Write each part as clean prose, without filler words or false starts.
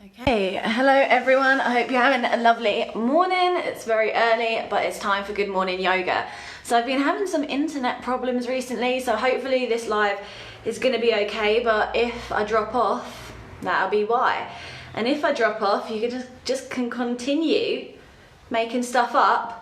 Okay, hello everyone. I hope you're having a lovely morning. It's very early, but it's time for good morning yoga. So I've been having some internet problems recently, so hopefully this live is going to be okay, but if I drop off, that'll be why. And if I drop off, you can continue making stuff up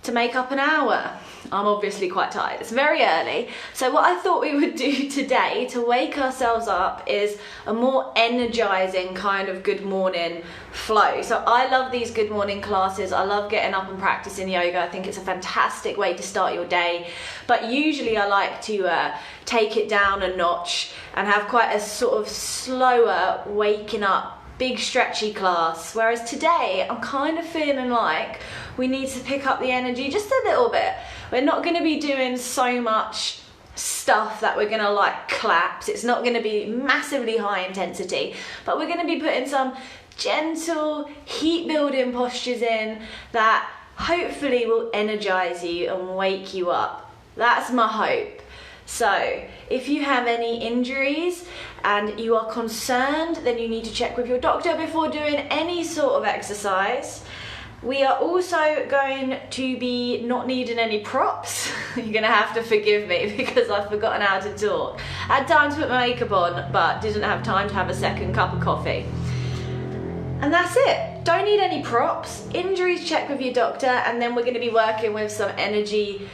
to make up an hour. I'm obviously quite tired. It's very early. So what I thought we would do today to wake ourselves up is a more energizing kind of good morning flow. So I love these good morning classes. I love getting up and practicing yoga. I think it's a fantastic way to start your day. But usually I like to take it down a notch and have quite a sort of slower waking up, big stretchy class. Whereas today I'm kind of feeling like we need to pick up the energy just a little bit. We're not going to be doing so much stuff that we're going to like collapse. It's not going to be massively high intensity, but we're going to be putting some gentle heat building postures in that hopefully will energize you and wake you up. That's my hope. So if you have any injuries and you are concerned, then you need to check with your doctor before doing any sort of exercise. We are also going to be not needing any props. You're going to have to forgive me because I've forgotten how to talk. I had time to put my makeup on, but didn't have time to have a second cup of coffee. And that's it. Don't need any props. Injuries, check with your doctor, and then we're going to be working with some energizing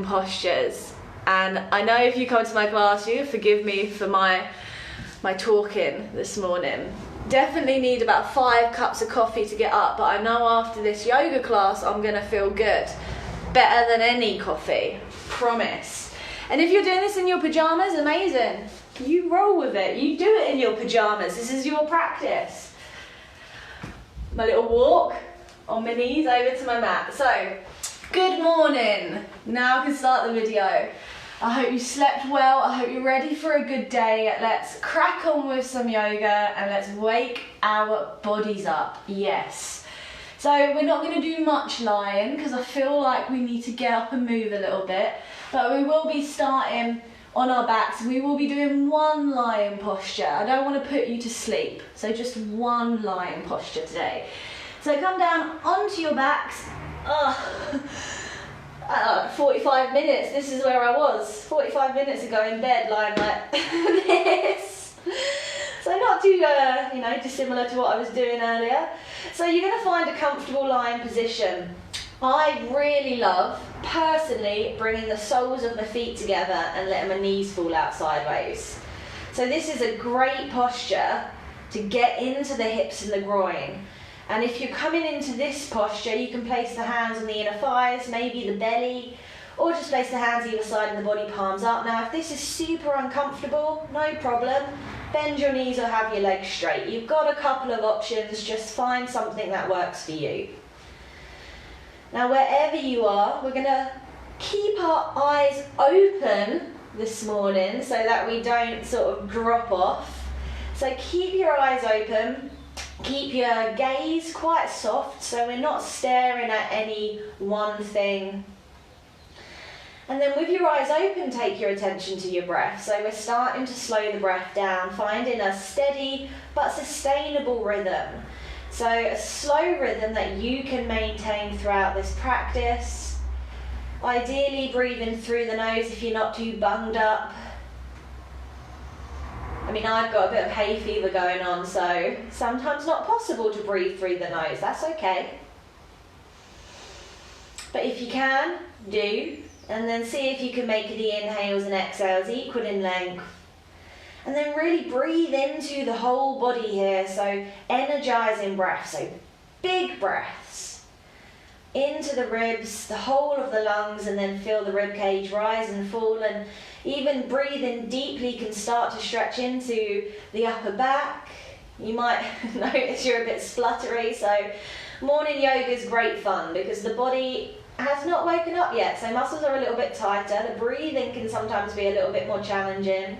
postures. And I know if you come to my class, you forgive me for my talking this morning. Definitely need about 5 cups of coffee to get up, but I know after this yoga class I'm gonna feel good. Better than any coffee, promise. And if you're doing this in your pajamas, amazing. You roll with it, you do it in your pajamas. This is your practice. My little walk on my knees over to my mat. So, good morning. Now I can start the video. I hope you slept well, I hope you're ready for a good day. Let's crack on with some yoga and let's wake our bodies up, yes. So we're not going to do much lying because I feel like we need to get up and move a little bit, but we will be starting on our backs. We will be doing one lying posture. I don't want to put you to sleep, so just one lying posture today. So come down onto your backs. 45 minutes, this is where I was 45 minutes ago in bed lying like this. So not too dissimilar to what I was doing earlier. So you're going to find a comfortable lying position. I really love personally bringing the soles of my feet together and letting my knees fall out sideways. So this is a great posture to get into the hips and the groin. And if you're coming into this posture, you can place the hands on the inner thighs, maybe the belly, or just place the hands either side of the body, palms up. Now, if this is super uncomfortable, no problem. Bend your knees or have your legs straight. You've got a couple of options, just find something that works for you. Now, wherever you are, we're gonna keep our eyes open this morning so that we don't sort of drop off. So keep your eyes open. Keep your gaze quite soft, so we're not staring at any one thing. And then with your eyes open, take your attention to your breath. So we're starting to slow the breath down, finding a steady but sustainable rhythm. So a slow rhythm that you can maintain throughout this practice. Ideally breathing through the nose if you're not too bunged up. I mean, I've got a bit of hay fever going on, so sometimes not possible to breathe through the nose. That's okay. But if you can, do. And then see if you can make the inhales and exhales equal in length. And then really breathe into the whole body here. So energizing breath. So big breaths into the ribs, the whole of the lungs, and then feel the rib cage rise and fall. And even breathing deeply can start to stretch into the upper back. You might notice you're a bit spluttery, so morning yoga is great fun because the body has not woken up yet, so muscles are a little bit tighter. The breathing can sometimes be a little bit more challenging.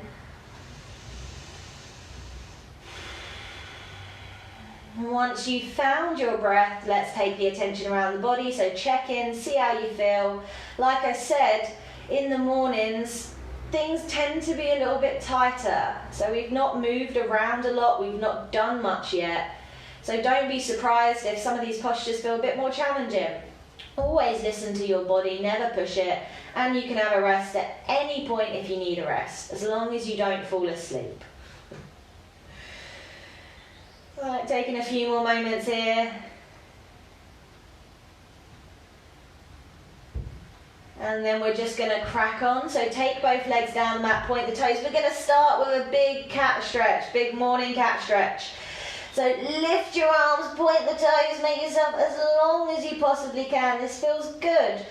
Once you've found your breath, let's take the attention around the body, so check in, see how you feel. Like I said, in the mornings, things tend to be a little bit tighter. So we've not moved around a lot, we've not done much yet. So don't be surprised if some of these postures feel a bit more challenging. Always listen to your body, never push it, and you can have a rest at any point if you need a rest, as long as you don't fall asleep. Right, taking a few more moments here. And then we're just going to crack on. So take both legs down the mat, point the toes. We're going to start with a big cat stretch, big morning cat stretch. So lift your arms, point the toes, make yourself as long as you possibly can. This feels good.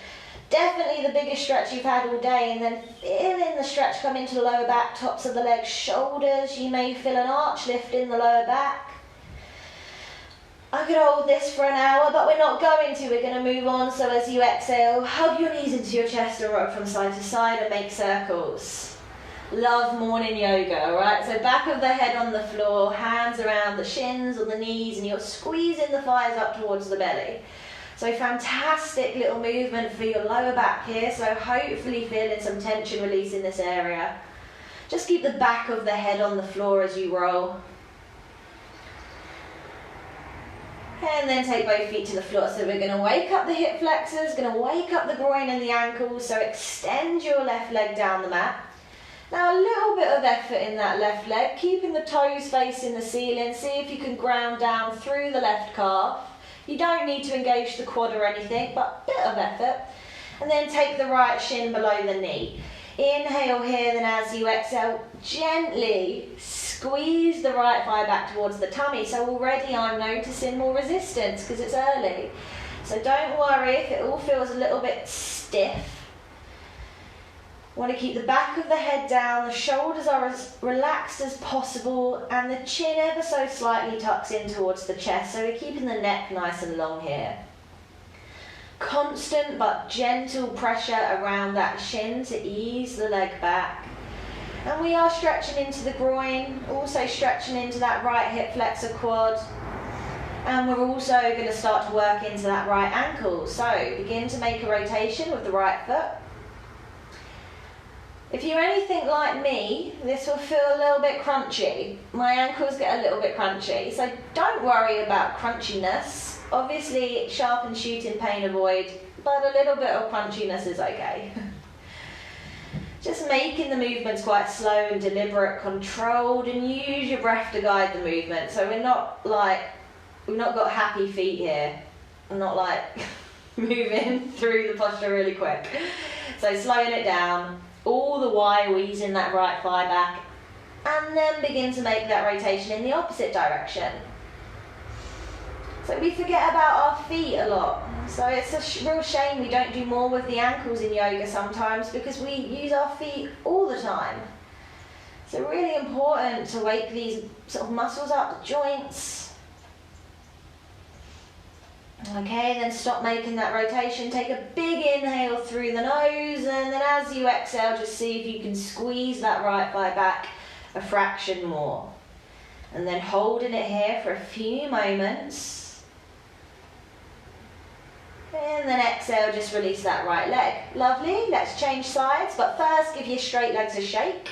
Definitely the biggest stretch you've had all day, and then feeling the stretch come into the lower back, tops of the legs, shoulders. You may feel an arch lift in the lower back. I could hold this for an hour, but we're not going to. We're going to move on. So as you exhale, hug your knees into your chest and rock from side to side and make circles. Love morning yoga, alright? So back of the head on the floor, hands around the shins or the knees, and you're squeezing the thighs up towards the belly. So fantastic little movement for your lower back here. So hopefully feeling some tension release in this area. Just keep the back of the head on the floor as you roll. And then take both feet to the floor. So we're going to wake up the hip flexors, going to wake up the groin and the ankles. So extend your left leg down the mat. Now a little bit of effort in that left leg, keeping the toes facing the ceiling. See if you can ground down through the left calf. You don't need to engage the quad or anything, but a bit of effort. And then take the right shin below the knee. Inhale here, then as you exhale, gently squeeze the right thigh back towards the tummy. So already I'm noticing more resistance because it's early. So don't worry if it all feels a little bit stiff. Want to keep the back of the head down, the shoulders are as relaxed as possible, and the chin ever so slightly tucks in towards the chest. So we're keeping the neck nice and long here. Constant but gentle pressure around that shin to ease the leg back. And we are stretching into the groin, also stretching into that right hip flexor quad. And we're also going to start to work into that right ankle. So begin to make a rotation with the right foot. If you're anything like me, this will feel a little bit crunchy. My ankles get a little bit crunchy, so don't worry about crunchiness. Obviously, sharp and shooting pain avoid, but a little bit of crunchiness is okay. Just making the movements quite slow and deliberate, controlled, and use your breath to guide the movement. So we've not got happy feet here. I'm not like moving through the posture really quick. So slowing it down. All the while easing that right thigh back, and then begin to make that rotation in the opposite direction. So we forget about our feet a lot. So it's a real shame we don't do more with the ankles in yoga sometimes, because we use our feet all the time. So really important to wake these sort of muscles up, the joints. Okay, then stop making that rotation. Take a big inhale through the nose, and then as you exhale, just see if you can squeeze that right thigh back a fraction more. And then holding it here for a few moments. And then exhale, just release that right leg. Lovely, let's change sides, but first give your straight legs a shake.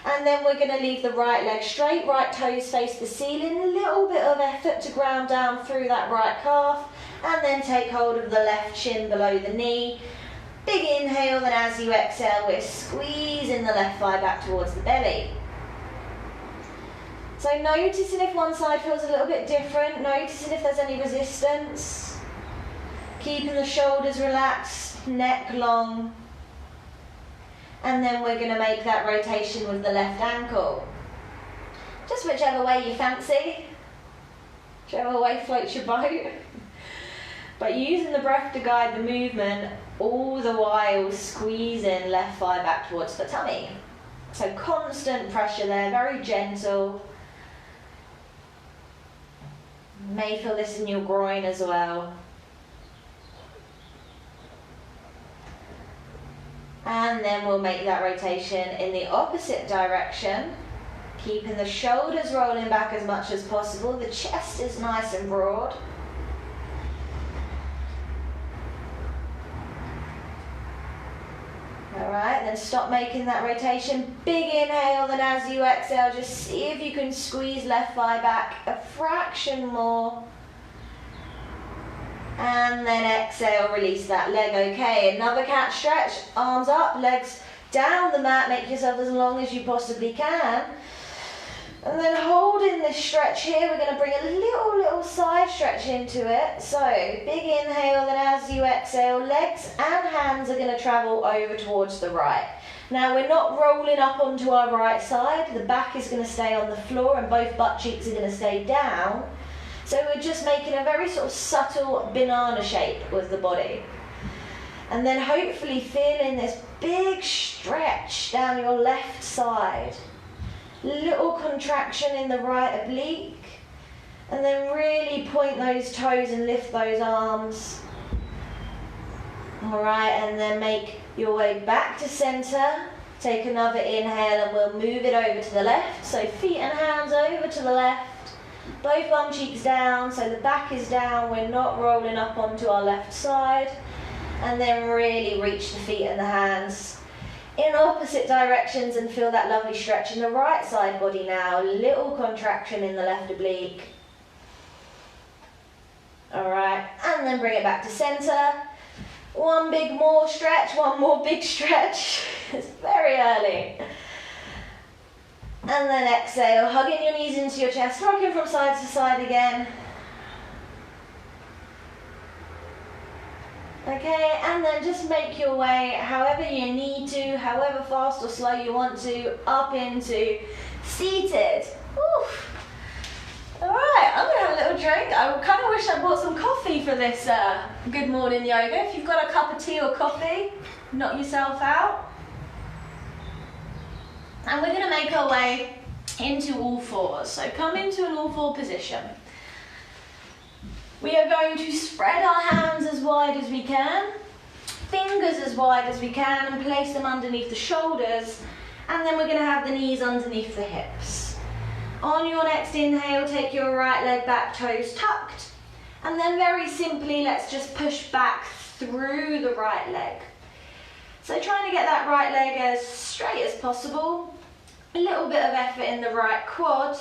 And then we're going to leave the right leg straight, right toes face the ceiling, a little bit of effort to ground down through that right calf, and then take hold of the left shin below the knee. Big inhale, then as you exhale, we're squeezing the left thigh back towards the belly. So noticing if one side feels a little bit different, noticing if there's any resistance. Keeping the shoulders relaxed, neck long. And then we're going to make that rotation with the left ankle. Just whichever way you fancy, whichever way floats your boat. But using the breath to guide the movement, all the while squeezing left thigh back towards the tummy. So constant pressure there, very gentle. You may feel this in your groin as well. And then we'll make that rotation in the opposite direction, keeping the shoulders rolling back as much as possible. The chest is nice and broad. All Alright, then stop making that rotation. Big inhale, then as you exhale, just see if you can squeeze left thigh back a fraction more. And then exhale, release that leg. Okay, another cat stretch, arms up, legs down the mat, make yourself as long as you possibly can. And then holding this stretch here, we're going to bring a little side stretch into it. So, big inhale, then as you exhale, legs and hands are going to travel over towards the right. Now, we're not rolling up onto our right side. The back is going to stay on the floor and both butt cheeks are going to stay down. So we're just making a very sort of subtle banana shape with the body. And then hopefully feeling this big stretch down your left side. Little contraction in the right oblique, and then really point those toes and lift those arms. Alright, and then make your way back to center. Take another inhale and we'll move it over to the left. So feet and hands over to the left. Both bum cheeks down, so the back is down. We're not rolling up onto our left side. And then really reach the feet and the hands in opposite directions and feel that lovely stretch in the right side body now. Little contraction in the left oblique. Alright, and then bring it back to center. One big more stretch, one more big stretch. It's very early. And then exhale, hugging your knees into your chest, rocking from side to side again. Okay, and then just make your way however you need to, however fast or slow you want to, up into seated. Oof. Alright, I'm going to have a little drink. I kind of wish I bought some coffee for this good morning yoga. If you've got a cup of tea or coffee, knock yourself out. And we're going to make our way into all fours. So come into an all four position. We are going to spread our hands as wide as we can, fingers as wide as we can, and place them underneath the shoulders, and then we're going to have the knees underneath the hips. On your next inhale, take your right leg back, toes tucked, and then very simply, let's just push back through the right leg. So trying to get that right leg as straight as possible, a little bit of effort in the right quad,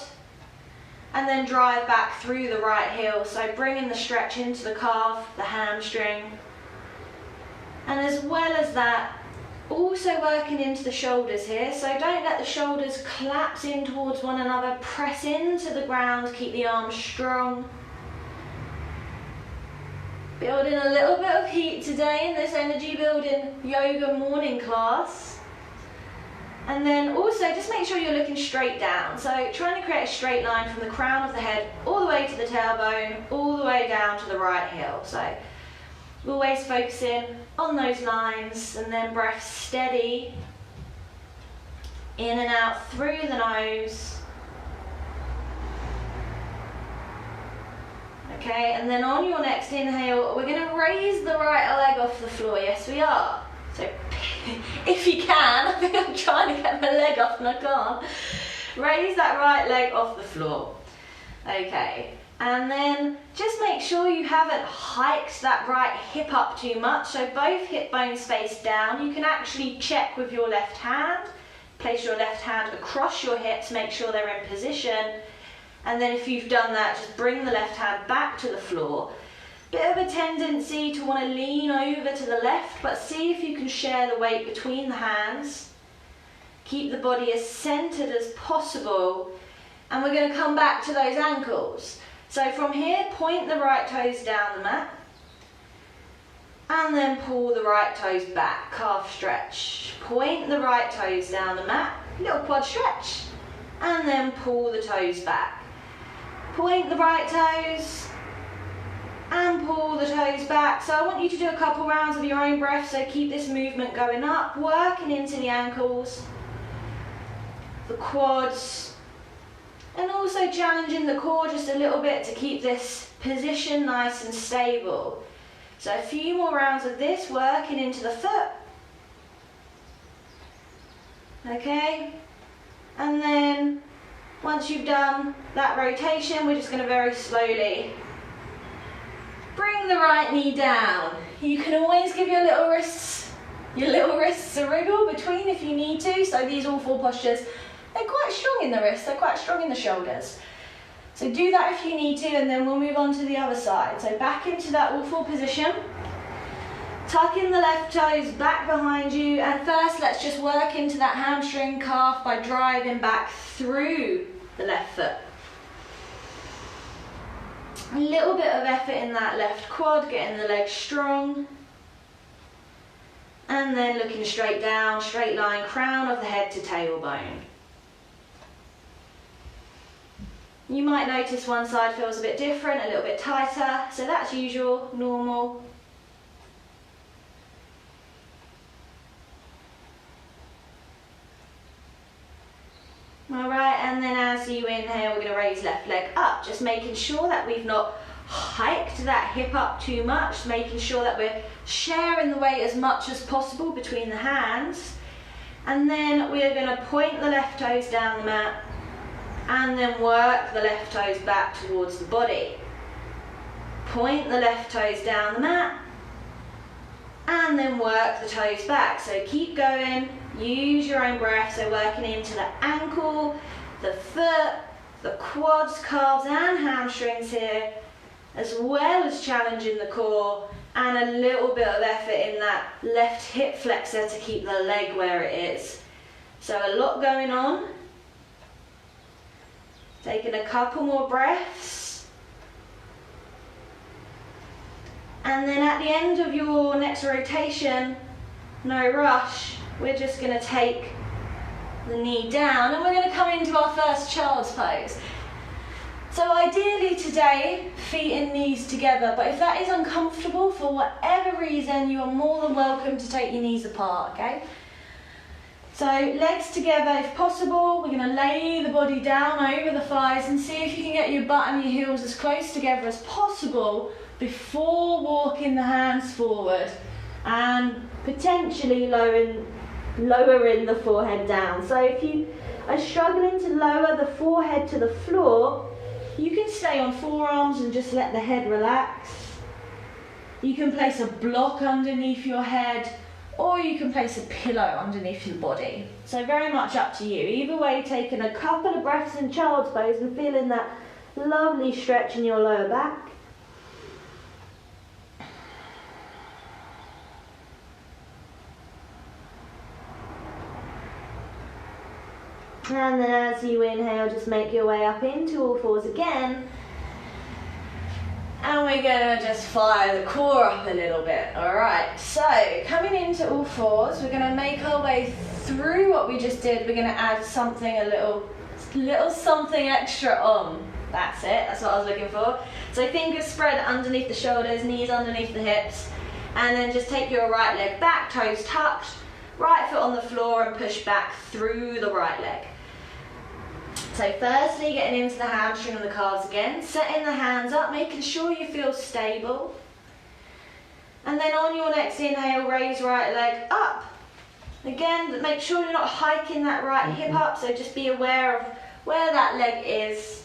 and then drive back through the right heel. So bringing the stretch into the calf, the hamstring. And as well as that, also working into the shoulders here. So don't let the shoulders collapse in towards one another. Press into the ground, keep the arms strong. Building a little bit of heat today in this energy building yoga morning class. And then also just make sure you're looking straight down. So trying to create a straight line from the crown of the head all the way to the tailbone, all the way down to the right heel. So always focusing on those lines, and then breath steady. In and out through the nose. Okay, and then on your next inhale, we're going to raise the right leg off the floor. Yes, we are. So if you can, I think I'm trying to get my leg off and I can't. Raise that right leg off the floor. Okay, and then just make sure you haven't hiked that right hip up too much. So both hip bones face down. You can actually check with your left hand. Place your left hand across your hips, make sure they're in position. And then if you've done that, just bring the left hand back to the floor. Bit of a tendency to want to lean over to the left, but see if you can share the weight between the hands. Keep the body as centered as possible, and we're going to come back to those ankles. So from here, point the right toes down the mat, and then pull the right toes back, calf stretch. Point the right toes down the mat, little quad stretch, and then pull the toes back. Point the right toes, and pull the toes back. So I want you to do a couple rounds of your own breath, so keep this movement going up, working into the ankles, the quads, and also challenging the core just a little bit to keep this position nice and stable. So a few more rounds of this, working into the foot. Okay, and then once you've done that rotation, we're just going to very slowly bring the right knee down. You can always give your little wrists a wriggle if you need to. So these all four postures, they're quite strong in the wrists, they're quite strong in the shoulders. So do that if you need to, and then we'll move on to the other side. So back into that all four position. Tuck in the left toes back behind you, and first let's just work into that hamstring calf by driving back through the left foot. A little bit of effort in that left quad, getting the legs strong. And then looking straight down, straight line, crown of the head to tailbone. You might notice one side feels a bit different, a little bit tighter, so that's usual, normal. Alright, and then as you inhale, we're going to raise left leg up, just making sure that we've not hiked that hip up too much, making sure that we're sharing the weight as much as possible between the hands. And then we're going to point the left toes down the mat, and then work the left toes back towards the body. Point the left toes down the mat, and then work the toes back. So keep going, use your own breath, so working into the ankle, the foot, the quads, calves and hamstrings here, as well as challenging the core, and a little bit of effort in that left hip flexor to keep the leg where it is. So a lot going on. Taking a couple more breaths. And then at the end of your next rotation, no rush, we're just going to take the knee down and we're going to come into our first child's pose. So ideally today, feet and knees together, but if that is uncomfortable for whatever reason, you are more than welcome to take your knees apart, okay? So legs together if possible. We're going to lay the body down over the thighs and see if you can get your butt and your heels as close together as possible before walking the hands forward and potentially lowering the forehead down. So if you are struggling to lower the forehead to the floor, you can stay on forearms and just let the head relax. You can place a block underneath your head, or you can place a pillow underneath your body. So very much up to you. Either way, taking a couple of breaths in child's pose and feeling that lovely stretch in your lower back. And then as you inhale, just make your way up into all fours again. And we're going to just fire the core up a little bit. Alright, so coming into all fours, we're going to make our way through what we just did. We're going to add something, a little something extra on. That's it, that's what I was looking for. So fingers spread underneath the shoulders, knees underneath the hips. And then just take your right leg back, toes tucked, right foot on the floor and push back through the right leg. So firstly, getting into the hamstring and the calves again, setting the hands up, making sure you feel stable. And then on your next inhale, raise right leg up. Again, make sure you're not hiking that right hip up, so just be aware of where that leg is.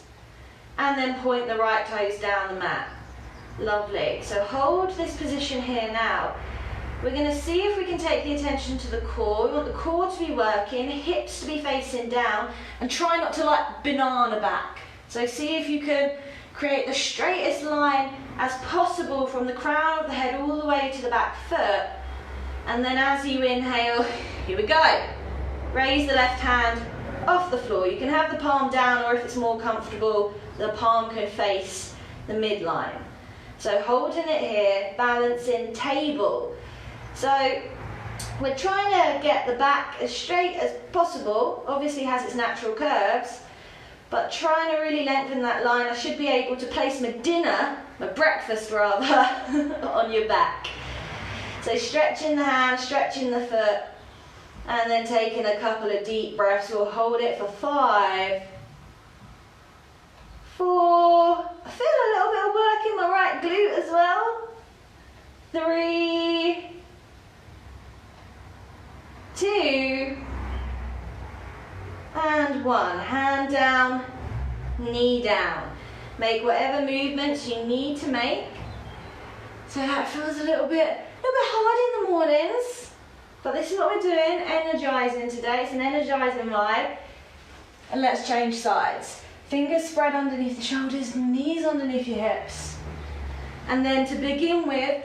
And then point the right toes down the mat. Lovely. So hold this position here now. We're going to see if we can take the attention to the core. We want the core to be working, hips to be facing down, and try not to like banana back. So see if you can create the straightest line as possible from the crown of the head all the way to the back foot. And then as you inhale, here we go. Raise the left hand off the floor. You can have the palm down, or if it's more comfortable, the palm can face the midline. So holding it here, balancing table. So we're trying to get the back as straight as possible. Obviously has its natural curves, but trying to really lengthen that line. I should be able to place my dinner, my breakfast rather, on your back. So stretching the hand, stretching the foot, and then taking a couple of deep breaths. We'll hold it for 5, 4, I feel a little bit of work in my right glute as well. 3, 2, and 1. Hand down, knee down. Make whatever movements you need to make. So that feels a little bit hard in the mornings, but this is what we're doing, energizing. energising today. It's an energising vibe. And let's change sides. Fingers spread underneath the shoulders, knees underneath your hips. And then to begin with,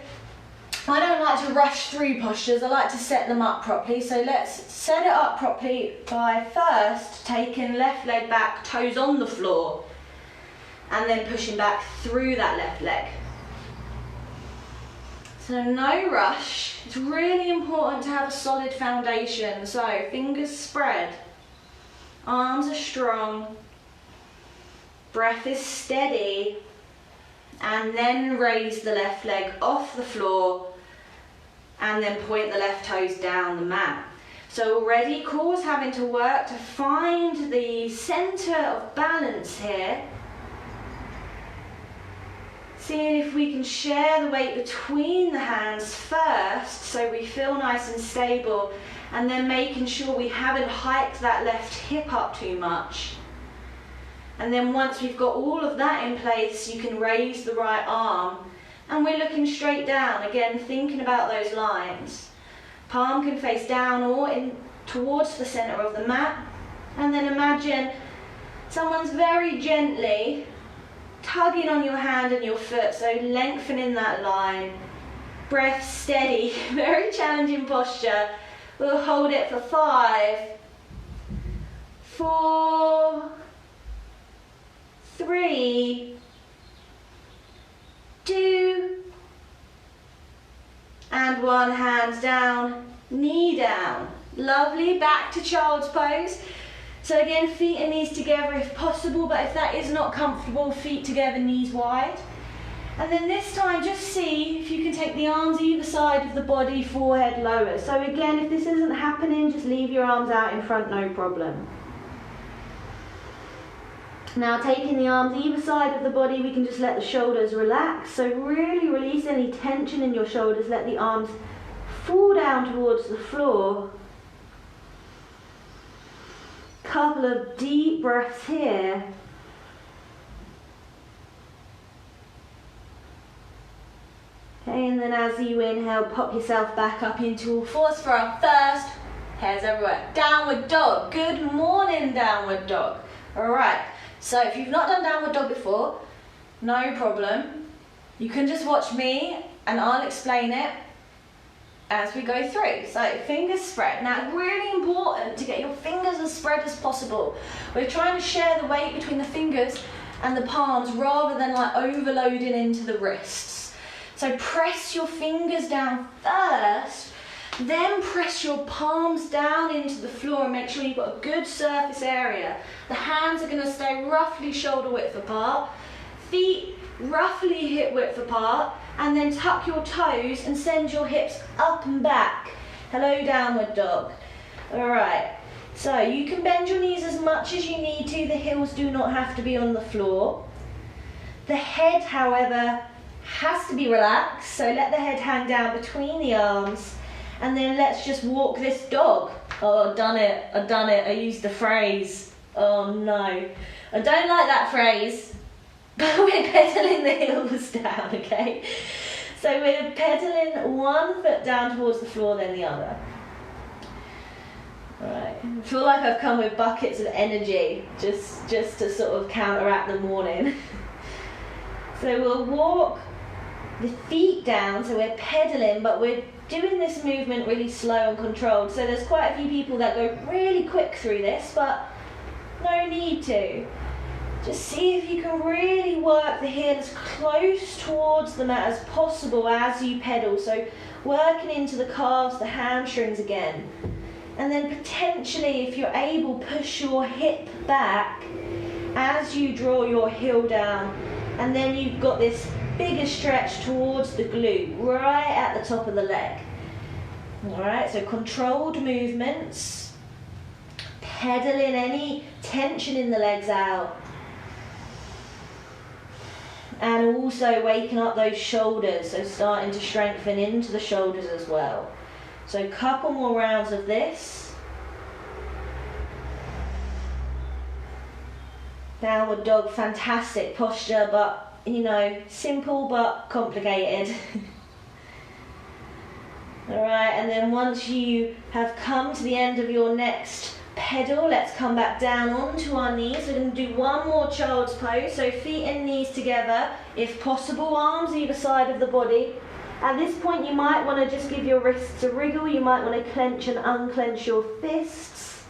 I don't like to rush through postures, I like to set them up properly. So let's set it up properly by first taking left leg back, toes on the floor, and then pushing back through that left leg. So no rush. It's really important to have a solid foundation. So fingers spread, arms are strong, breath is steady, and then raise the left leg off the floor and then point the left toes down the mat. So already core's having to work to find the centre of balance here. Seeing if we can share the weight between the hands first so we feel nice and stable, and then making sure we haven't hiked that left hip up too much. And then once we've got all of that in place, you can raise the right arm and we're looking straight down, again thinking about those lines. Palm can face down or in towards the centre of the mat, and then imagine someone's very gently tugging on your hand and your foot, so lengthening that line. Breath steady, very challenging posture. We'll hold it for 5, 4, 3, 2, and 1. Hands down, knee down. Lovely, back to child's pose. So again, feet and knees together if possible, but if that is not comfortable, feet together, knees wide. And then this time, just see if you can take the arms either side of the body, forehead lower. So again, if this isn't happening, just leave your arms out in front, no problem. Now taking the arms either side of the body, we can just let the shoulders relax. So really release any tension in your shoulders, let the arms fall down towards the floor. Couple of deep breaths here. Okay, and then as you inhale, pop yourself back up into all fours for our first, hands everywhere, downward dog. Good morning, downward dog. All right, so if you've not done downward dog before, no problem. You can just watch me and I'll explain it as we go through. So fingers spread. Now it's really important to get your fingers as spread as possible. We're trying to share the weight between the fingers and the palms rather than like overloading into the wrists. So press your fingers down first, then press your palms down into the floor and make sure you've got a good surface area. The hands are going to stay roughly shoulder width apart, feet roughly hip width apart, and then tuck your toes and send your hips up and back. Hello, downward dog. All right, so you can bend your knees as much as you need to. The heels do not have to be on the floor. The head, however, has to be relaxed, so let the head hang down between the arms, and then let's just walk this dog. Oh, I've done it, I used the phrase. Oh no, I don't like that phrase. But we're pedaling the heels down, okay? So we're pedaling one foot down towards the floor, then the other. Alright, I feel like I've come with buckets of energy, just to sort of counteract the morning. So we'll walk the feet down, so we're pedaling, but we're doing this movement really slow and controlled. So there's quite a few people that go really quick through this, but no need to. Just see if you can really work the heel as close towards the mat as possible as you pedal. So working into the calves, the hamstrings again. And then potentially, if you're able, push your hip back as you draw your heel down. And then you've got this bigger stretch towards the glute, right at the top of the leg. All right, so controlled movements. Pedaling any tension in the legs out. And also waking up those shoulders, so starting to strengthen into the shoulders as well. So a couple more rounds of this. Downward dog, fantastic posture, but you know, simple but complicated. All right, and then once you have come to the end of your next pedal, let's come back down onto our knees. We're going to do one more child's pose, so feet and knees together, if possible, arms either side of the body. At this point you might want to just give your wrists a wriggle, you might want to clench and unclench your fists.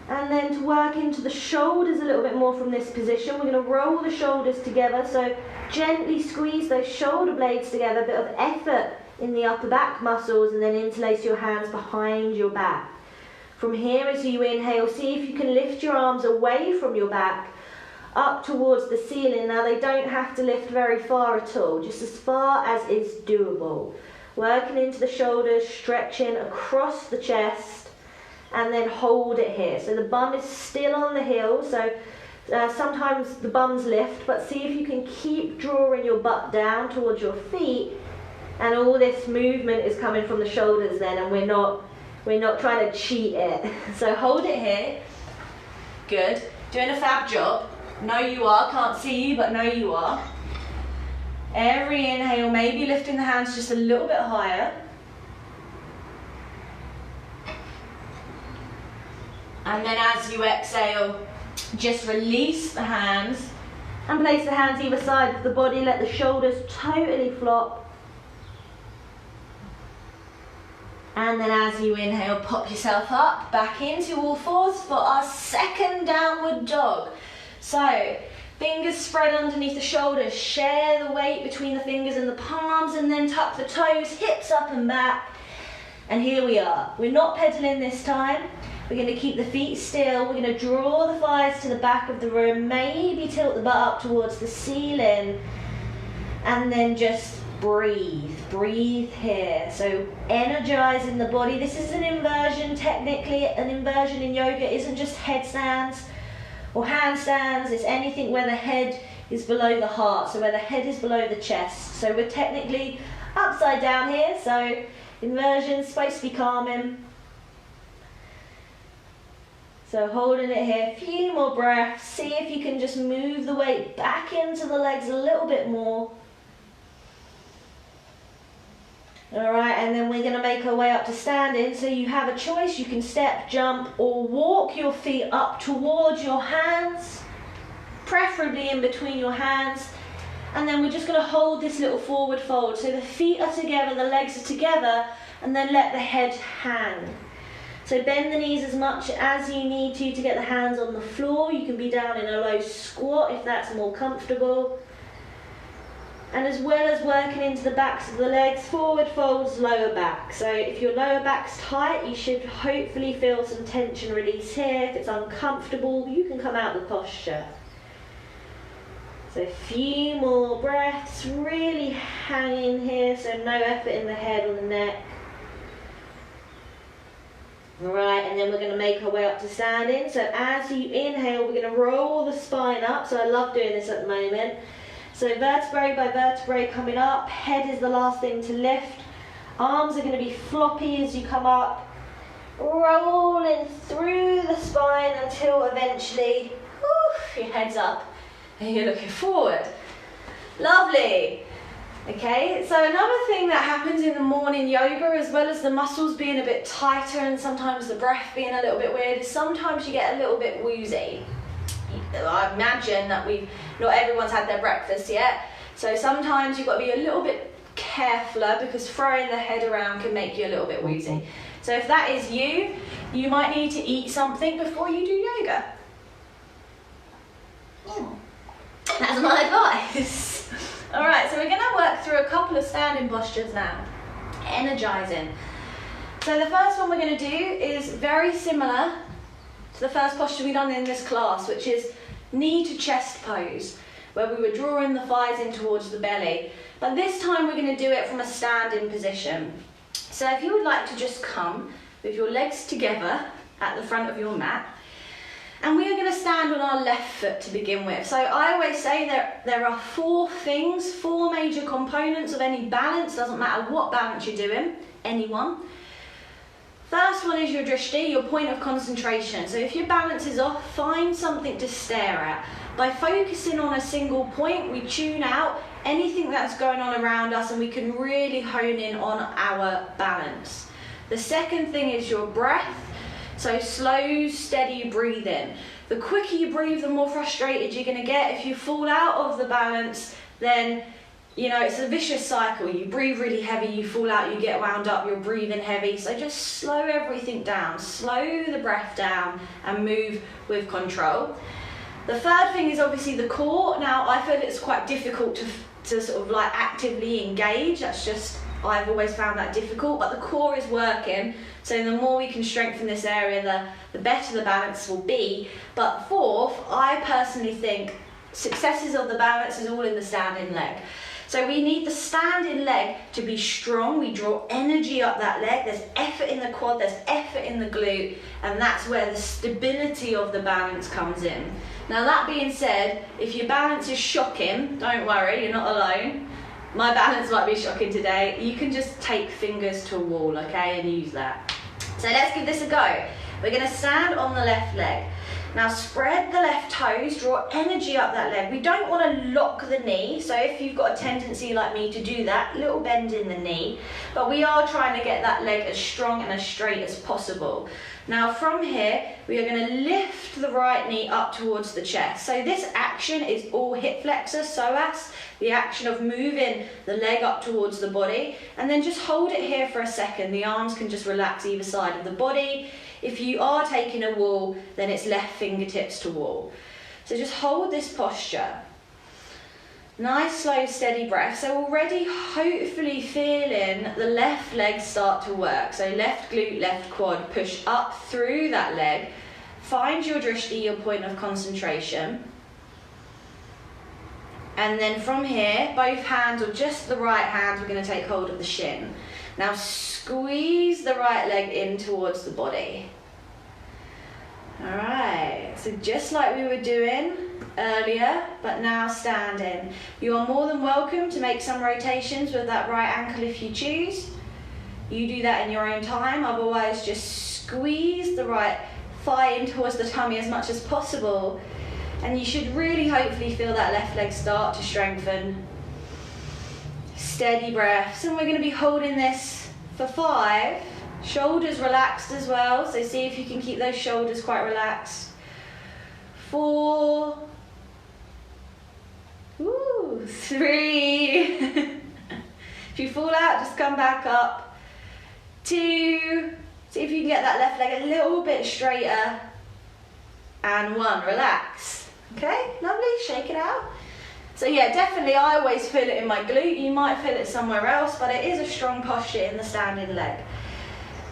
And then to work into the shoulders a little bit more from this position, we're going to roll the shoulders together, so gently squeeze those shoulder blades together, a bit of effort in the upper back muscles, and then interlace your hands behind your back. From here, as you inhale, see if you can lift your arms away from your back, up towards the ceiling. Now they don't have to lift very far at all, just as far as is doable. Working into the shoulders, stretching across the chest, and then hold it here. So the bum is still on the heel, so sometimes the bums lift, but see if you can keep drawing your butt down towards your feet, and all this movement is coming from the shoulders then, and we're not trying to cheat it. So hold it here. Good. Doing a fab job. Know you are. Can't see you, but know you are. Every inhale, maybe lifting the hands just a little bit higher. And then as you exhale, just release the hands and place the hands either side of the body. Let the shoulders totally flop. And then as you inhale, pop yourself up, back into all fours for our second downward dog. So, fingers spread underneath the shoulders, share the weight between the fingers and the palms, and then tuck the toes, hips up and back. And here we are. We're not pedaling this time. We're going to keep the feet still. We're going to draw the thighs to the back of the room, maybe tilt the butt up towards the ceiling, and then just breathe here. So energizing the body. This is an inversion. Technically, an inversion in yoga isn't just headstands or handstands. It's anything where the head is below the heart, so where the head is below the chest. So we're technically upside down here, so inversion's supposed to be calming. So holding it here, a few more breaths. See if you can just move the weight back into the legs a little bit more. All right, and then we're going to make our way up to standing. So you have a choice. You can step, jump, or walk your feet up towards your hands, preferably in between your hands. And then we're just going to hold this little forward fold. So the feet are together, the legs are together, and then let the head hang. So bend the knees as much as you need to get the hands on the floor. You can be down in a low squat if that's more comfortable. And as well as working into the backs of the legs, forward folds, lower back. So if your lower back's tight, you should hopefully feel some tension release here. If it's uncomfortable, you can come out of the posture. So a few more breaths, really hanging here, so no effort in the head or the neck. Alright, and then we're going to make our way up to standing. So as you inhale, we're going to roll the spine up. So I love doing this at the moment. So vertebrae by vertebrae coming up, head is the last thing to lift. Arms are going to be floppy as you come up, rolling through the spine until eventually your head's up and you're looking forward. Lovely. Okay, so another thing that happens in the morning yoga, as well as the muscles being a bit tighter and sometimes the breath being a little bit weird, is sometimes you get a little bit woozy. I imagine that not everyone's had their breakfast yet, so sometimes you've got to be a little bit carefuler because throwing the head around can make you a little bit woozy. So if that is you, you might need to eat something before you do yoga. That's my advice. Alright, so we're going to work through a couple of standing postures now. Energizing. So the first one we're going to do is very similar to the first posture we've done in this class, which is knee to chest pose, where we were drawing the thighs in towards the belly. But this time we're going to do it from a standing position. So if you would like to just come with your legs together at the front of your mat, and we are going to stand on our left foot to begin with. So I always say that there are four major components of any balance, doesn't matter what balance you're doing, any one. First one is your drishti, your point of concentration. So if your balance is off, find something to stare at. By focusing on a single point, we tune out anything that's going on around us, and we can really hone in on our balance. The second thing is your breath. So slow, steady breathing. The quicker you breathe, the more frustrated you're going to get. If you fall out of the balance, then it's a vicious cycle. You breathe really heavy, you fall out, you get wound up, you're breathing heavy. So just slow everything down, slow the breath down and move with control. The third thing is obviously the core. Now I feel it's quite difficult to sort of like actively engage. That's just, I've always found that difficult, but the core is working. So the more we can strengthen this area, the better the balance will be. But fourth, I personally think successes of the balance is all in the standing leg. So we need the standing leg to be strong. We draw energy up that leg. There's effort in the quad, there's effort in the glute, and that's where the stability of the balance comes in. Now that being said, if your balance is shocking, don't worry, you're not alone. My balance might be shocking today. You can just take fingers to a wall, okay, and use that. So let's give this a go. We're going to stand on the left leg. Now spread the left toes, draw energy up that leg. We don't want to lock the knee, so if you've got a tendency like me to do that, little bend in the knee, but we are trying to get that leg as strong and as straight as possible. Now from here, we are going to lift the right knee up towards the chest. So this action is all hip flexor, psoas, the action of moving the leg up towards the body, and then just hold it here for a second. The arms can just relax either side of the body. If you are taking a wall, then it's left fingertips to wall. So just hold this posture. Nice, slow, steady breath. So already hopefully feeling the left leg start to work. So left glute, left quad, push up through that leg. Find your drishti, your point of concentration. And then from here, both hands or just the right hand, we're going to take hold of the shin. Now squeeze the right leg in towards the body. All right, so just like we were doing earlier, but now standing. You are more than welcome to make some rotations with that right ankle if you choose. You do that in your own time, otherwise just squeeze the right thigh in towards the tummy as much as possible. And you should really hopefully feel that left leg start to strengthen. Steady breaths, and we're going to be holding this for 5. Shoulders relaxed as well, so see if you can keep those shoulders quite relaxed. 4. Ooh, 3. If you fall out, just come back up. 2. See if you can get that left leg a little bit straighter. And 1, relax. Okay, lovely, shake it out. So yeah, definitely I always feel it in my glute. You might feel it somewhere else, but it is a strong posture in the standing leg.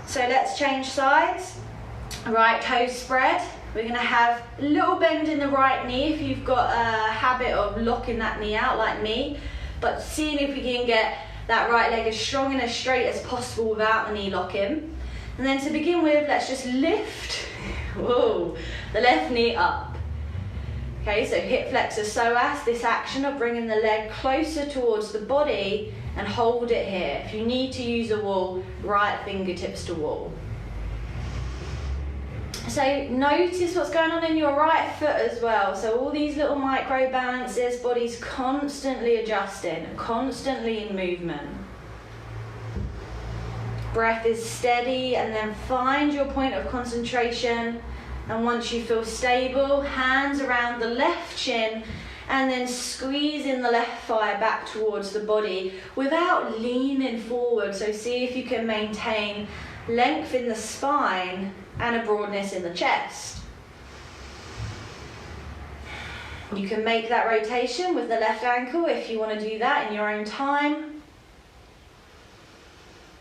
So let's change sides. Right toes spread. We're going to have a little bend in the right knee if you've got a habit of locking that knee out like me, but seeing if we can get that right leg as strong and as straight as possible without the knee locking. And then to begin with, let's just lift whoa, the left knee up. Okay, so hip flexor psoas, this action of bringing the leg closer towards the body and hold it here. If you need to use a wall, right fingertips to wall. So notice what's going on in your right foot as well. So all these little micro balances, body's constantly adjusting, constantly in movement. Breath is steady, and then find your point of concentration. And once you feel stable, hands around the left shin, and then squeezing the left thigh back towards the body without leaning forward. So see if you can maintain length in the spine and a broadness in the chest. You can make that rotation with the left ankle if you want to do that in your own time.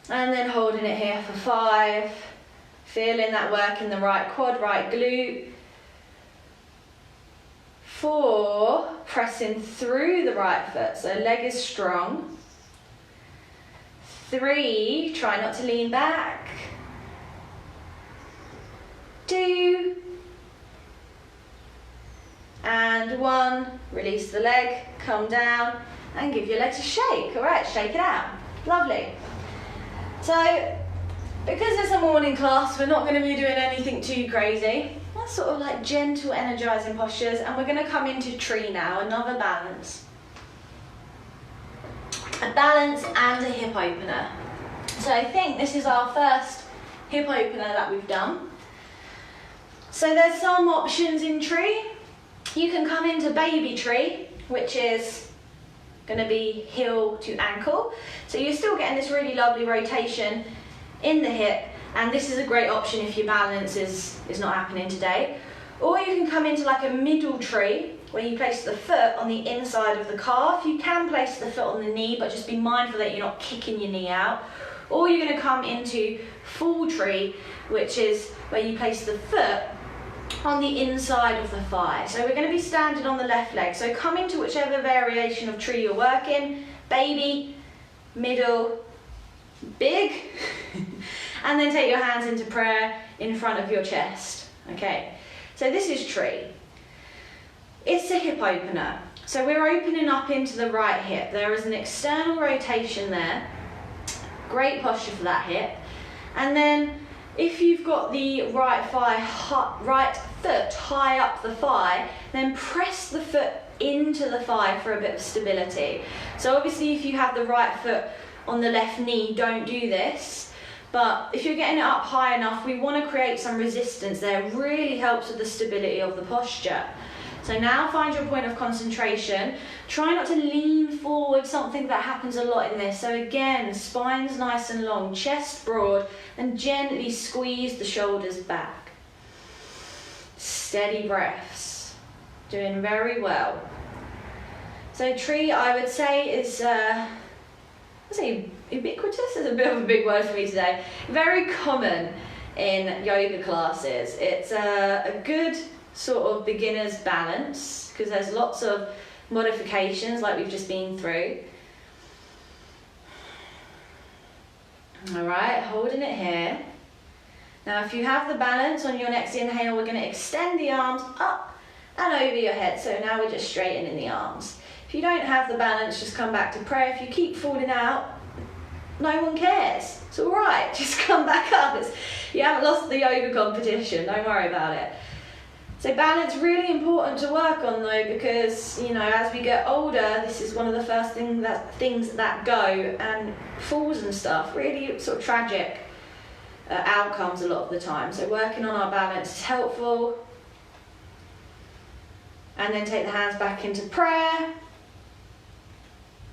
And then holding it here for 5. Feeling that work in the right quad, right glute. 4, pressing through the right foot, so leg is strong. 3, try not to lean back. 2, and 1, release the leg, come down, and give your legs a shake. All right, shake it out. Lovely. So, because it's a morning class, we're not going to be doing anything too crazy. That's sort of like gentle energizing postures, and we're going to come into tree now, another balance. a balance and a hip opener. So I think this is our first hip opener that we've done. So there's some options in tree. You can come into baby tree, which is going to be heel to ankle. So you're still getting this really lovely rotation in the hip, and this is a great option if your balance is not happening today. Or you can come into like a middle tree, where you place the foot on the inside of the calf. You can place the foot on the knee, but just be mindful that you're not kicking your knee out. Or you're going to come into full tree, which is where you place the foot on the inside of the thigh. So we're going to be standing on the left leg. So come into whichever variation of tree you're working, baby, middle, big, and then take your hands into prayer in front of your chest. Okay, so this is tree. It's a hip opener. So we're opening up into the right hip. There is an external rotation there. Great posture for that hip. And then if you've got the right foot high up the thigh, then press the foot into the thigh for a bit of stability. So obviously if you have the right foot on the left knee, don't do this. But if you're getting it up high enough, we want to create some resistance there. It really helps with the stability of the posture. So now find your point of concentration. Try not to lean forward, something that happens a lot in this. So again, spine's nice and long, chest broad, and gently squeeze the shoulders back. Steady breaths. Doing very well. So tree, I would say, is ubiquitous is a bit of a big word for me today. Very common in yoga classes. It's a good sort of beginner's balance, because there's lots of modifications like we've just been through. All right, holding it here. Now if you have the balance, on your next inhale we're going to extend the arms up and over your head. So now we're just straightening the arms. If you don't have the balance, just come back to prayer. If you keep falling out, no one cares. It's all right, just come back up. You haven't lost the yoga competition, don't worry about it. So balance, really important to work on though, because as we get older, this is one of the first things that go, and falls and stuff, really sort of tragic outcomes a lot of the time. So working on our balance is helpful. And then take the hands back into prayer.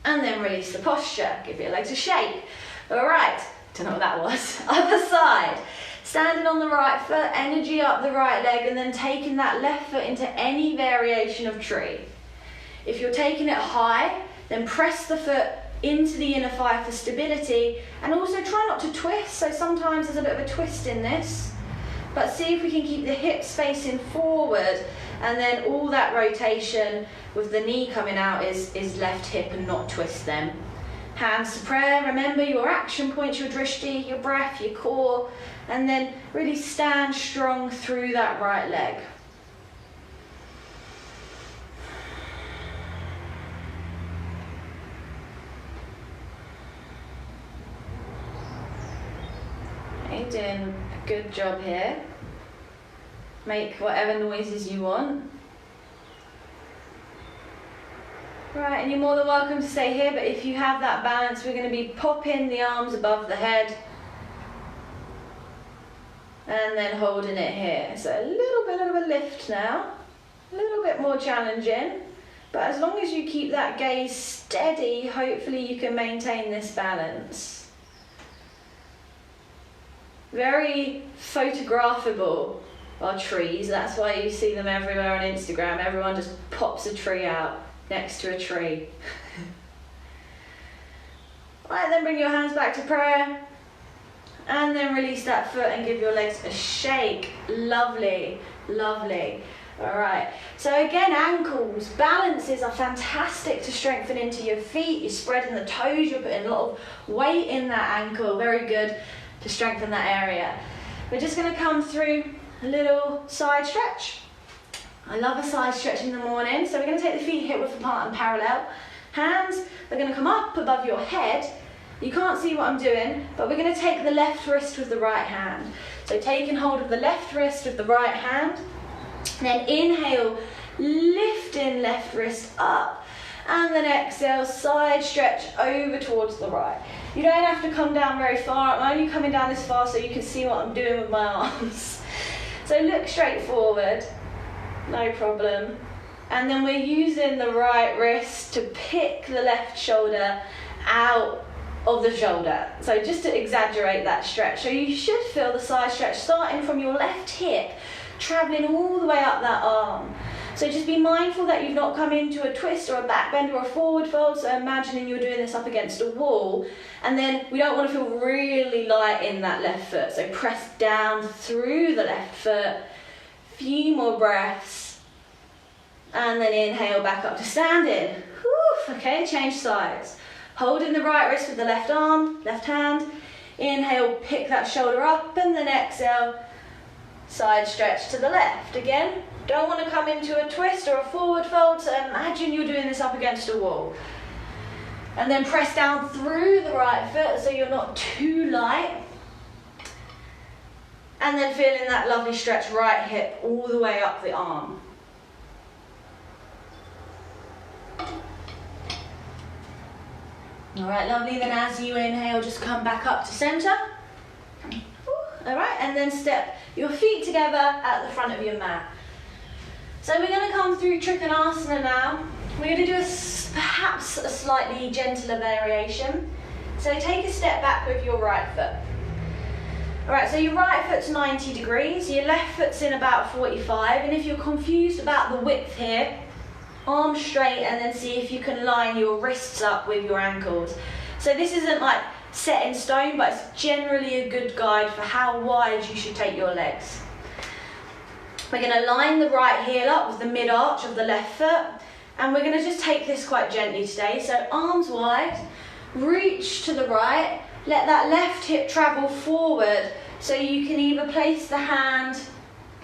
And then release the posture. Give your legs a shake. All right, don't know what that was. Other side. Standing on the right foot, energy up the right leg, and then taking that left foot into any variation of tree. If you're taking it high, then press the foot into the inner thigh for stability, and also try not to twist. So sometimes there's a bit of a twist in this, but see if we can keep the hips facing forward, and then all that rotation with the knee coming out is left hip and not twist them. Hands to prayer. Remember your action points, your drishti, your breath, your core, and then really stand strong through that right leg. Okay, doing a good job here. Make whatever noises you want. Right, and you're more than welcome to stay here, but if you have that balance, we're going to be popping the arms above the head and then holding it here. So a little bit of a lift now, a little bit more challenging, but as long as you keep that gaze steady, hopefully you can maintain this balance. Very photographable are trees, that's why you see them everywhere on Instagram. Everyone just pops a tree out next to a tree. Right, then bring your hands back to prayer, and then release that foot and give your legs a shake. Lovely, lovely. All right, so again, ankles, balances are fantastic to strengthen into your feet. You're spreading the toes, you're putting a lot of weight in that ankle. Very good to strengthen that area. We're just going to come through a little side stretch. I love a side stretch in the morning. So we're going to take the feet hip width apart and parallel. Hands are going to come up above your head. You can't see what I'm doing, but we're going to take the left wrist with the right hand. So taking hold of the left wrist with the right hand. Then inhale, lifting left wrist up. And then exhale, side stretch over towards the right. You don't have to come down very far. I'm only coming down this far so you can see what I'm doing with my arms. So look straight forward, no problem. And then we're using the right wrist to pick the left shoulder out of the shoulder. So just to exaggerate that stretch. So you should feel the side stretch starting from your left hip, traveling all the way up that arm. So just be mindful that you've not come into a twist or a back bend or a forward fold. So imagining you're doing this up against a wall. And then we don't want to feel really light in that left foot. So press down through the left foot. Few more breaths. And then inhale back up to standing. Whew. Okay, change sides. Holding the right wrist with the left arm, left hand. Inhale, pick that shoulder up, and then exhale, side stretch to the left. Again, don't want to come into a twist or a forward fold, so imagine you're doing this up against a wall. And then press down through the right foot so you're not too light. And then feeling that lovely stretch right hip all the way up the arm. All right, lovely. Then as you inhale, just come back up to center. All right, and then step your feet together at the front of your mat. So we're going to come through Trikonasana now. We're going to do perhaps a slightly gentler variation. So take a step back with your right foot. All right, so your right foot's 90 degrees, your left foot's in about 45, and if you're confused about the width here, arms straight and then see if you can line your wrists up with your ankles. So this isn't like set in stone, but it's generally a good guide for how wide you should take your legs. We're going to line the right heel up with the mid-arch of the left foot, and we're going to just take this quite gently today. So arms wide, reach to the right, let that left hip travel forward so you can either place the hand,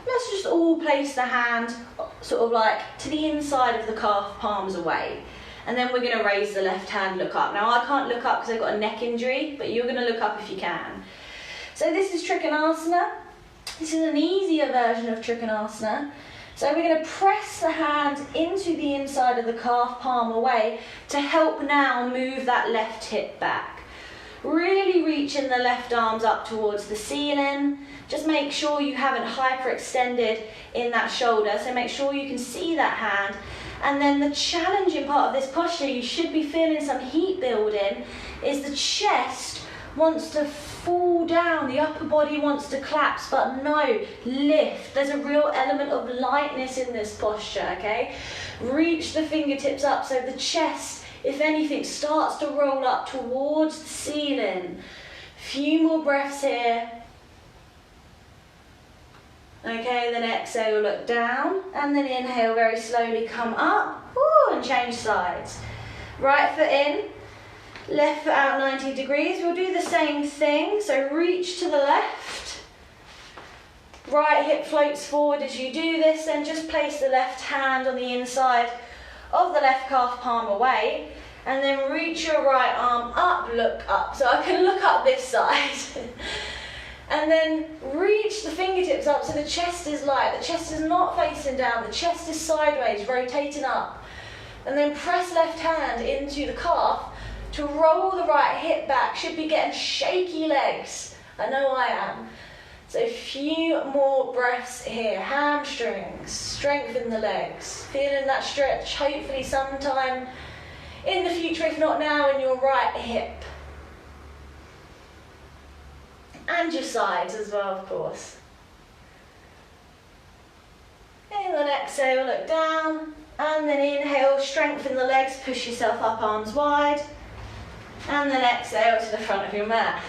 let's just all place the hand sort of like to the inside of the calf, palms away. And then we're going to raise the left hand, look up. Now I can't look up because I've got a neck injury, but you're going to look up if you can. So this is Trikonasana. This is an easier version of Trikonasana. So we're going to press the hand into the inside of the calf, palm away to help now move that left hip back. Really reaching the left arms up towards the ceiling. Just make sure you haven't hyperextended in that shoulder, so make sure you can see that hand. And then the challenging part of this posture, you should be feeling some heat building, is the chest wants to fall down, the upper body wants to collapse, but no, lift. There's a real element of lightness in this posture, okay? Reach the fingertips up so the chest, if anything, starts to roll up towards the ceiling. Few more breaths here. Okay, then exhale, look down, and then inhale, very slowly come up, and change sides. Right foot in, left foot out 90 degrees. We'll do the same thing, so reach to the left. Right hip floats forward as you do this, then just place the left hand on the inside of the left calf, palm away, and then reach your right arm up, look up. So I can look up this side. And then reach the fingertips up so the chest is light. The chest is not facing down, the chest is sideways, rotating up. And then press left hand into the calf to roll the right hip back. Should be getting shaky legs. I know I am. So a few more breaths here. Hamstrings, strengthen the legs. Feeling that stretch, hopefully sometime in the future, if not now, in your right hip. And your sides as well, of course. And then exhale, look down. And then inhale, strengthen the legs, push yourself up, arms wide. And then exhale to the front of your mat.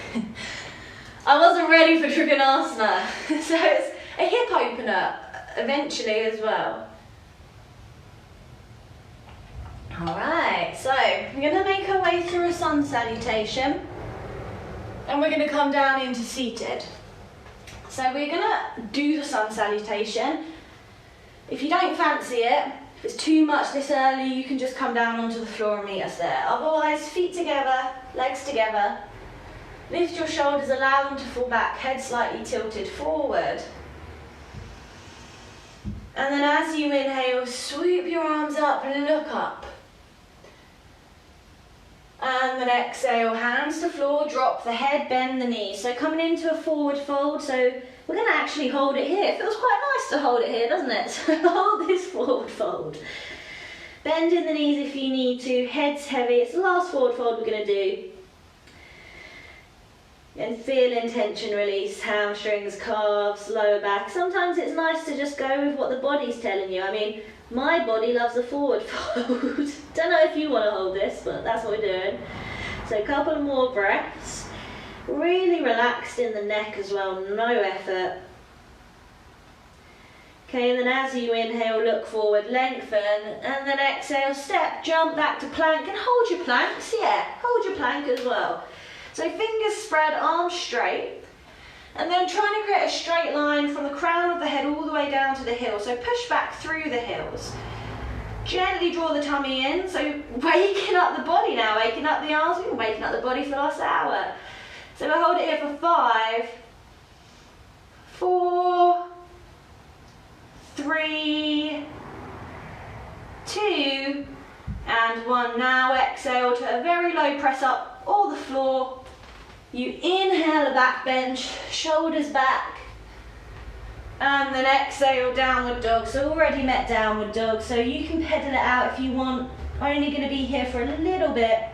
I wasn't ready for Trikonasana. So it's a hip opener eventually as well. Alright, so we're going to make our way through a sun salutation. And we're going to come down into seated. So we're going to do the sun salutation. If you don't fancy it, if it's too much this early, you can just come down onto the floor and meet us there. Otherwise, feet together, legs together. Lift your shoulders, allow them to fall back, head slightly tilted forward. And then as you inhale, swoop your arms up and look up. And then exhale, hands to floor, drop the head, bend the knees. So coming into a forward fold, so we're going to actually hold it here. It feels quite nice to hold it here, doesn't it? So hold this forward fold. Bending the knees if you need to, head's heavy. It's the last forward fold we're going to do. And feel in tension release, hamstrings, calves, lower back. Sometimes it's nice to just go with what the body's telling you. I mean, my body loves a forward fold. Don't know if you want to hold this, but that's what we're doing. So a couple of more breaths. Really relaxed in the neck as well, no effort. Okay, and then as you inhale, look forward, lengthen, and then exhale, step, jump back to plank, and hold your planks, yeah, hold your plank as well. So fingers spread, arms straight, and then trying to create a straight line from the crown of the head all the way down to the heel, so push back through the heels. Gently draw the tummy in, so waking up the body now, waking up the arms, we've been waking up the body for the last hour. So we'll hold it here for 5, 4, 3, 2, and 1. Now exhale to a very low press up or the floor. You inhale a back bend, shoulders back, and then exhale, downward dog. So already met downward dog, so you can pedal it out if you want. Only going to be here for a little bit.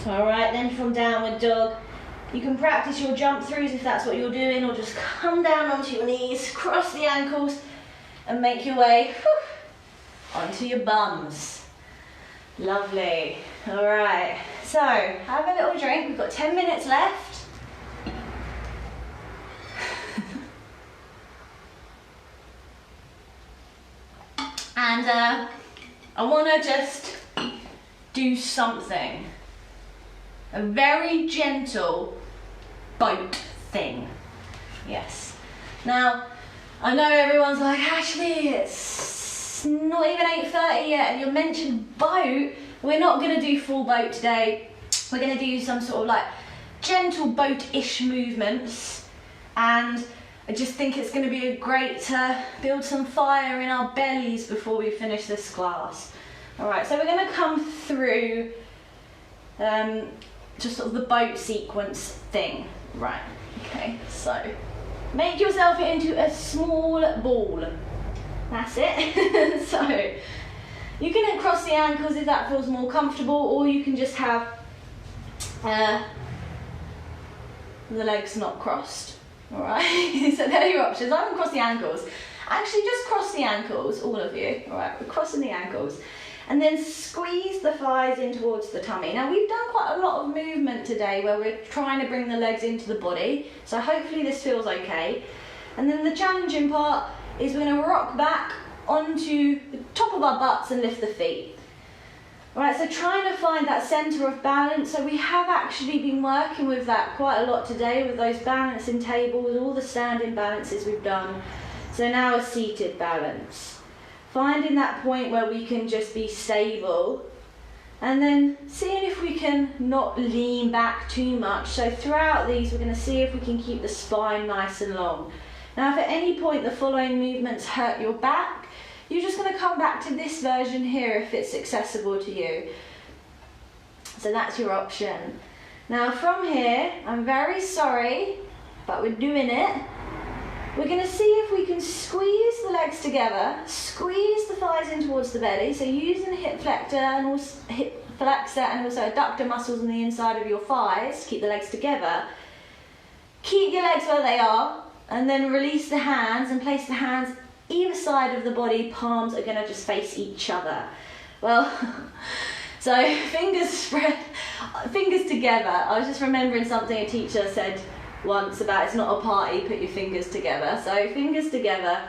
Alright, then from downward dog, you can practice your jump throughs if that's what you're doing, or just come down onto your knees, cross the ankles, and make your way onto your bums. Lovely. Alright, so have a little drink. We've got 10 minutes left. And I want to just do something. A very gentle boat thing. Yes. Now, I know everyone's like, Ashleigh, it's not even 8:30 yet and you mentioned boat. We're not going to do full boat today. We're going to do some sort of like gentle boat-ish movements. And I just think it's going to be great to build some fire in our bellies before we finish this class. Alright, so we're going to come through just sort of the boat sequence thing. Right, okay, so make yourself into a small ball. That's it. So you can cross the ankles if that feels more comfortable, or you can just have the legs not crossed. Alright, so there are your options. I'm going to cross the ankles. Actually, just cross the ankles, all of you. Alright, we're crossing the ankles. And then squeeze the thighs in towards the tummy. Now we've done quite a lot of movement today where we're trying to bring the legs into the body. So hopefully this feels okay. And then the challenging part is we're going to rock back onto the top of our butts and lift the feet. Alright, so trying to find that centre of balance. So we have actually been working with that quite a lot today with those balancing tables, all the standing balances we've done. So now a seated balance. Finding that point where we can just be stable and then seeing if we can not lean back too much. So throughout these we're going to see if we can keep the spine nice and long. Now if at any point the following movements hurt your back, you're just going to come back to this version here if it's accessible to you. So that's your option. Now from here, I'm very sorry, but we're doing it. We're going to see if we can squeeze the legs together, squeeze the thighs in towards the belly, so using the hip flexor and also adductor muscles on the inside of your thighs to keep the legs together. Keep your legs where they are, and then release the hands and place the hands either side of the body. Palms are going to just face each other. Well, so fingers spread, fingers together. I was just remembering something a teacher said once about it's not a party, put your fingers together. So fingers together,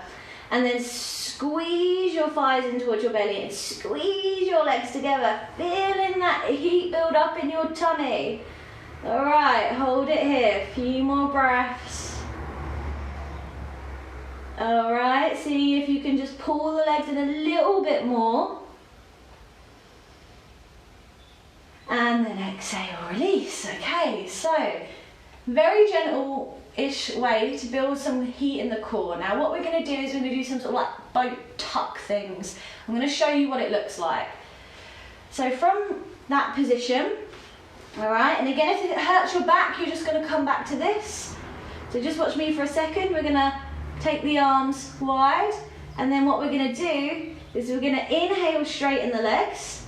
and then squeeze your thighs in towards your belly and squeeze your legs together, feeling that heat build up in your tummy. Alright, hold it here, a few more breaths. Alright, see if you can just pull the legs in a little bit more. And then exhale, release. Okay, so very gentle ish way to build some heat in the core. Now what we're going to do is we're going to do some sort of like boat tuck things. I'm going to show you what it looks like. So from that position, all right, and again, if it hurts your back, you're just going to come back to this. So just watch me for a second. We're going to take the arms wide, and then what we're going to do is we're going to inhale, straighten the legs,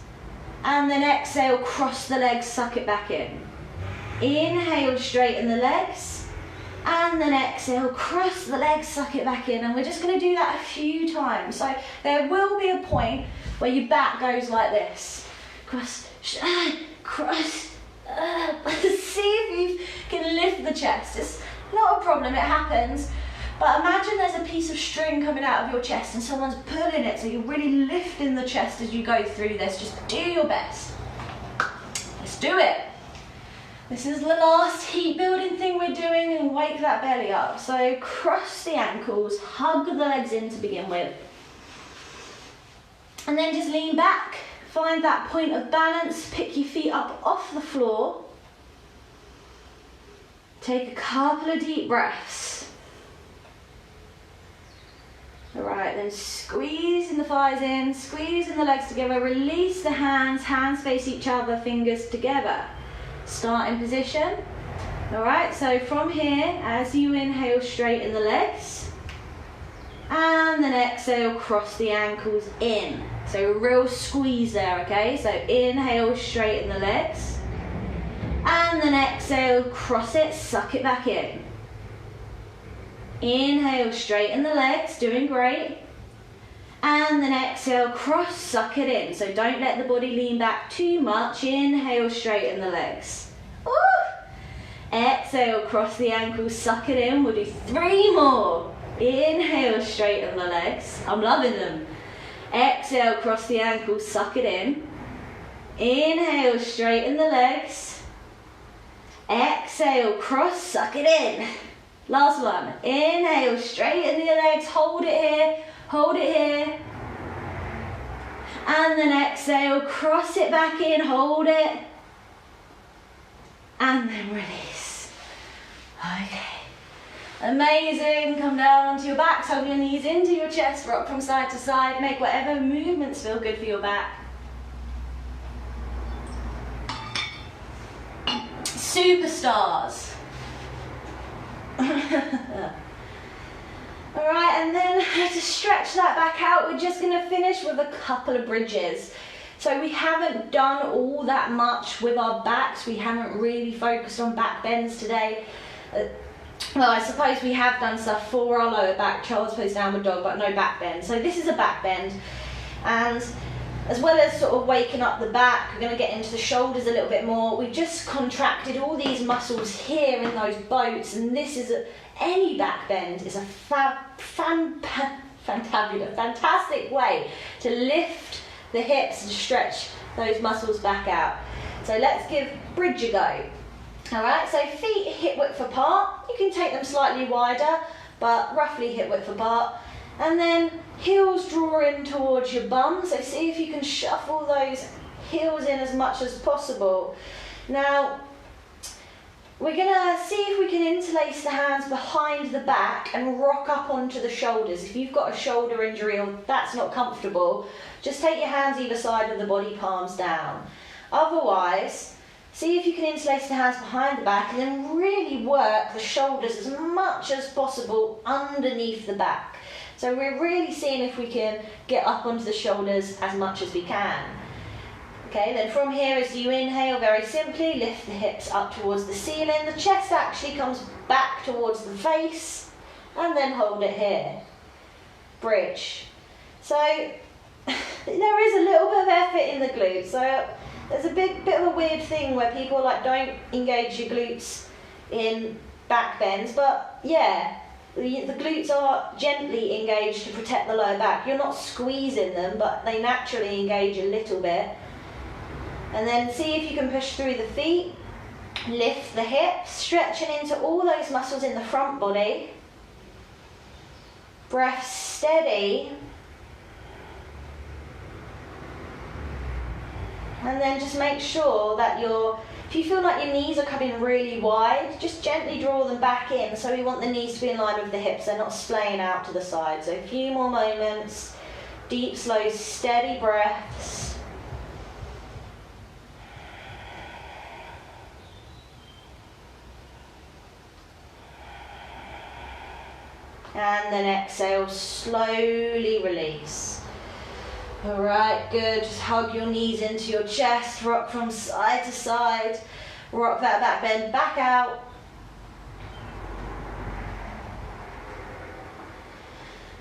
and then exhale, cross the legs, suck it back in. Inhale, straighten the legs, and then exhale, cross the legs, suck it back in. And we're just going to do that a few times. So there will be a point where your back goes like this. Cross, cross. See if you can lift the chest. It's not a problem, it happens. But imagine there's a piece of string coming out of your chest and someone's pulling it, so you're really lifting the chest as you go through this. Just do your best. Let's do it. This is the last heat building thing we're doing, and wake that belly up. So cross the ankles, hug the legs in to begin with. And then just lean back, find that point of balance, pick your feet up off the floor. Take a couple of deep breaths. All right, then squeezing the thighs in, squeezing the legs together, release the hands, hands face each other, fingers together. Starting position. All right, so from here, as you inhale, straighten the legs, and then exhale, cross the ankles in. So a real squeeze there, okay? So inhale, straighten the legs, and then exhale, cross it, suck it back in. Inhale, straighten the legs, doing great. And then exhale, cross, suck it in. So don't let the body lean back too much. Inhale, straighten the legs. Ooh. Exhale, cross the ankles, suck it in. We'll do 3 more. Inhale, straighten the legs. I'm loving them. Exhale, cross the ankles, suck it in. Inhale, straighten the legs. Exhale, cross, suck it in. Last one. Inhale, straighten the legs, hold it here, hold it here. And then exhale, cross it back in, hold it. And then release. Okay. Amazing. Come down onto your back, hug your knees into your chest, rock from side to side. Make whatever movements feel good for your back. Superstars. Alright, and then to stretch that back out, we're just going to finish with a couple of bridges. So we haven't done all that much with our backs. We haven't really focused on back bends today. Well, I suppose we have done stuff for our lower back, child's pose, downward dog, but no back bend. So this is a back bend, and as well as sort of waking up the back, we're going to get into the shoulders a little bit more. We've just contracted all these muscles here in those boats, and this is any back bend is a fantastic way to lift the hips and stretch those muscles back out. So let's give bridge a go. All right, so feet hip width apart. You can take them slightly wider, but roughly hip width apart. And then heels draw in towards your bum. So see if you can shuffle those heels in as much as possible. Now, we're gonna see if we can interlace the hands behind the back and rock up onto the shoulders. If you've got a shoulder injury or that's not comfortable, just take your hands either side of the body, palms down. Otherwise, see if you can interlace the hands behind the back and then really work the shoulders as much as possible underneath the back. So we're really seeing if we can get up onto the shoulders as much as we can. Okay, then from here as you inhale, very simply, lift the hips up towards the ceiling. The chest actually comes back towards the face, and then hold it here. Bridge. So there is a little bit of effort in the glutes. So there's a bit of a weird thing where people don't engage your glutes in back bends, but yeah, the glutes are gently engaged to protect the lower back. You're not squeezing them, but they naturally engage a little bit. And then see if you can push through the feet, lift the hips, stretching into all those muscles in the front body. Breath steady. And then just make sure that you're If you feel like your knees are coming really wide, just gently draw them back in. So we want the knees to be in line with the hips, they're not splaying out to the side. So a few more moments, deep, slow, steady breaths. And then exhale, slowly release. All right, good. Just hug your knees into your chest, rock from side to side. Rock that back bend back out.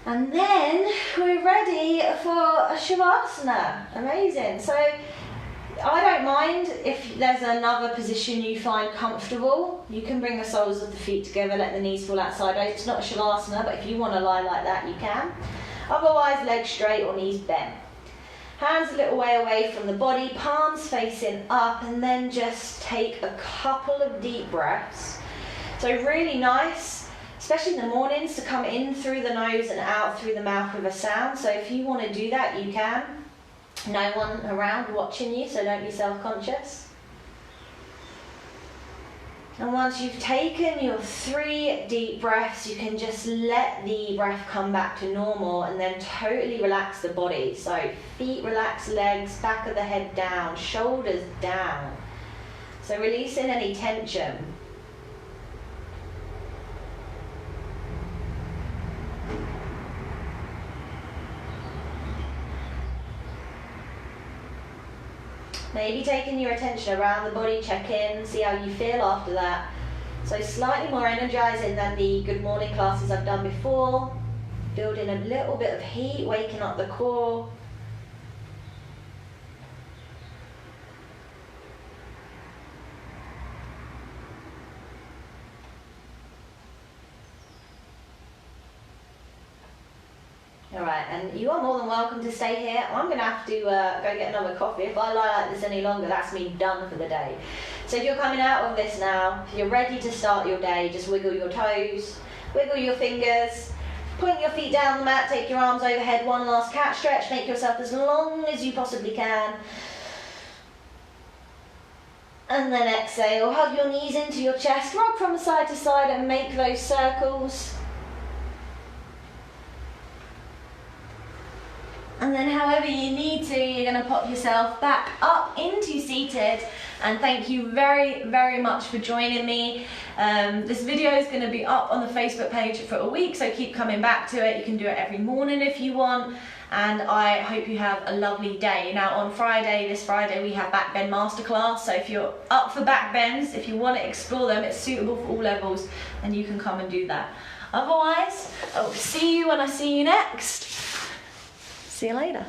And then we're ready for a Shavasana. Amazing. So I don't mind if there's another position you find comfortable. You can bring the soles of the feet together, let the knees fall outside. It's not a Shavasana, but if you want to lie like that, you can. Otherwise, legs straight or knees bent. Hands a little way away from the body, palms facing up, and then just take a couple of deep breaths. So really nice, especially in the mornings, to come in through the nose and out through the mouth with a sound. So if you want to do that, you can. No one around watching you, so don't be self-conscious. And once you've taken your 3 deep breaths, you can just let the breath come back to normal and then totally relax the body. So feet relax, legs, back of the head down, shoulders down. So releasing any tension. Maybe taking your attention around the body, check in, see how you feel after that. So slightly more energizing than the good morning classes I've done before. Building a little bit of heat, waking up the core. Alright, and you are more than welcome to stay here. I'm going to have to go get another coffee. If I lie like this any longer, that's me done for the day. So if you're coming out of this now, if you're ready to start your day, just wiggle your toes, wiggle your fingers, point your feet down the mat, take your arms overhead, one last cat stretch, make yourself as long as you possibly can. And then exhale, hug your knees into your chest, rock from side to side and make those circles. And then however you need to, you're going to pop yourself back up into seated. And thank you very, very much for joining me. This video is going to be up on the Facebook page for a week, so keep coming back to it. You can do it every morning if you want. And I hope you have a lovely day. Now on Friday, this Friday, we have back bend masterclass. So if you're up for back bends, if you want to explore them, it's suitable for all levels, and you can come and do that. Otherwise, I'll see you when I see you next. See you later.